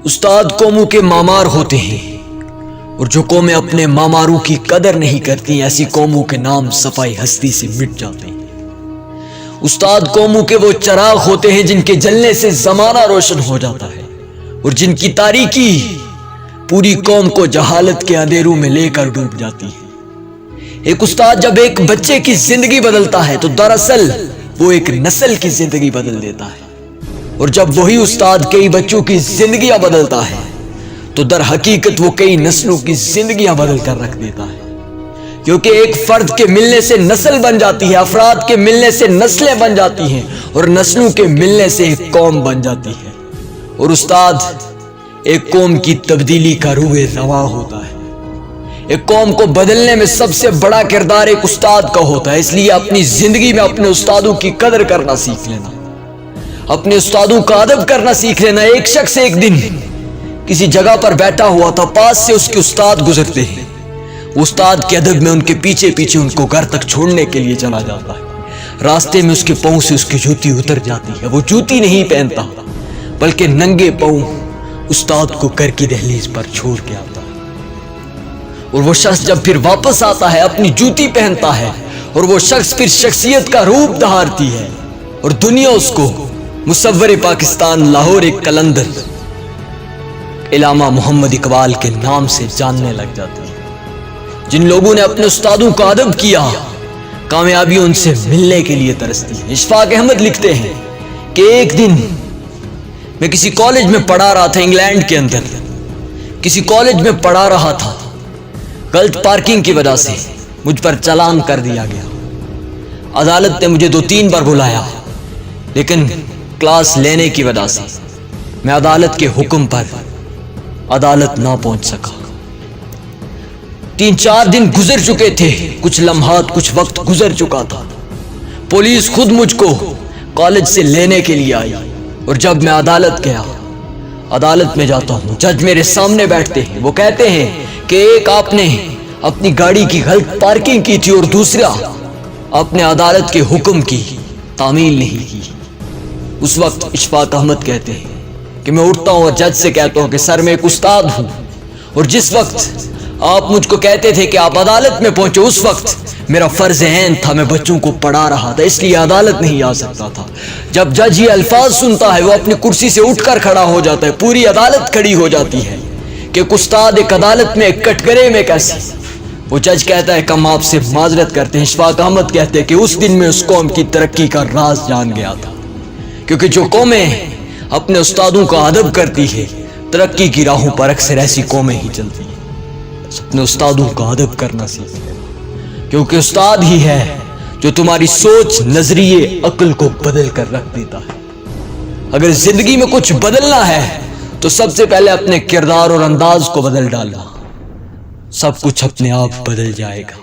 استاد قوموں کے مامار ہوتے ہیں، اور جو قومیں اپنے ماماروں کی قدر نہیں کرتی ایسی قوموں کے نام صفائی ہستی سے مٹ جاتے ہیں۔ استاد قوموں کے وہ چراغ ہوتے ہیں جن کے جلنے سے زمانہ روشن ہو جاتا ہے، اور جن کی تاریکی پوری قوم کو جہالت کے اندھیروں میں لے کر ڈوب جاتی ہے۔ ایک استاد جب ایک بچے کی زندگی بدلتا ہے تو دراصل وہ ایک نسل کی زندگی بدل دیتا ہے، اور جب وہی استاد کئی بچوں کی زندگیاں بدلتا ہے تو در حقیقت وہ کئی نسلوں کی زندگیاں بدل کر رکھ دیتا ہے، کیونکہ ایک فرد کے ملنے سے نسل بن جاتی ہے، افراد کے ملنے سے نسلیں بن جاتی ہیں، اور نسلوں کے ملنے سے ایک قوم بن جاتی ہے، اور استاد ایک قوم کی تبدیلی کا روح رواں ہوتا ہے۔ ایک قوم کو بدلنے میں سب سے بڑا کردار ایک استاد کا ہوتا ہے، اس لیے اپنی زندگی میں اپنے استادوں کی قدر کرنا سیکھ لینا، اپنے استادوں کا ادب کرنا سیکھ لینا۔ ایک شخص ایک دن کسی جگہ پر بیٹھا ہوا تھا، پاس سے اس کے استاد گزرتے ہیں، استاد کے ادب میں ان کے پیچھے پیچھے ان کو گھر تک چھوڑنے کے لیے چلا جاتا ہے۔ راستے میں اس کے پاؤں سے اس کی جوتی اتر جاتی ہے، وہ جوتی نہیں پہنتا بلکہ ننگے پاؤں استاد کو گھر کی دہلیز پر چھوڑ کے آتا ہے، اور وہ شخص جب پھر واپس آتا ہے اپنی جوتی پہنتا ہے، اور وہ شخص پھر شخصیت کا روپ دھارتی ہے، اور دنیا اس کو مصور پاکستان لاہور ایک قلندر علامہ محمد اقبال کے نام سے جاننے لگ جاتی ہے۔ جن لوگوں نے اپنے استادوں کا ادب کیا، کامیابی ان سے ملنے کے لیے ترستی ہے۔ اشفاق احمد لکھتے ہیں کہ ایک دن میں کسی کالج میں پڑھا رہا تھا، انگلینڈ کے اندر کسی کالج میں پڑھا رہا تھا، غلط پارکنگ کی وجہ سے مجھ پر چالان کر دیا گیا۔ عدالت نے مجھے 2-3 بار بلایا، لیکن کلاس لینے کی وجہ سے میں عدالت کے حکم پر عدالت نہ پہنچ سکا۔ 3-4 دن گزر چکے تھے، کچھ لمحات کچھ وقت گزر چکا تھا۔ پولیس خود مجھ کو کالج سے لینے کے لیے آئی، اور جب میں عدالت گیا، عدالت میں جاتا ہوں، جج میرے سامنے بیٹھتے ہیں، وہ کہتے ہیں کہ ایک آپ نے اپنی گاڑی کی غلط پارکنگ کی تھی، اور دوسرا آپ نے عدالت کے حکم کی تعمیل نہیں کی۔ اس وقت اشفاق احمد کہتے ہیں کہ میں اٹھتا ہوں اور جج سے کہتا ہوں کہ سر میں ایک استاد ہوں، اور جس وقت آپ مجھ کو کہتے تھے کہ آپ عدالت میں پہنچے، اس وقت میرا فرض عین تھا، میں بچوں کو پڑھا رہا تھا، اس لیے عدالت نہیں آ سکتا تھا۔ جب جج یہ الفاظ سنتا ہے وہ اپنی کرسی سے اٹھ کر کھڑا ہو جاتا ہے، پوری عدالت کھڑی ہو جاتی ہے کہ ایک استاد ایک عدالت میں ایک کٹگرے میں کیسے۔ وہ جج کہتا ہے کہ ہم آپ سے معذرت کرتے ہیں۔ اشفاق احمد کہتے ہیں کہ اس دن میں اس قوم کی ترقی کا راز جان گیا تھا، کیونکہ جو قومیں اپنے استادوں کا ادب کرتی ہے ترقی کی راہوں پر اکثر ایسی قومیں ہی چلتی ہیں۔ اپنے استادوں کا ادب کرنا سیکھ لینا، کیونکہ استاد ہی ہے جو تمہاری سوچ، نظریے، عقل کو بدل کر رکھ دیتا ہے۔ اگر زندگی میں کچھ بدلنا ہے تو سب سے پہلے اپنے کردار اور انداز کو بدل ڈالنا، سب کچھ اپنے آپ بدل جائے گا۔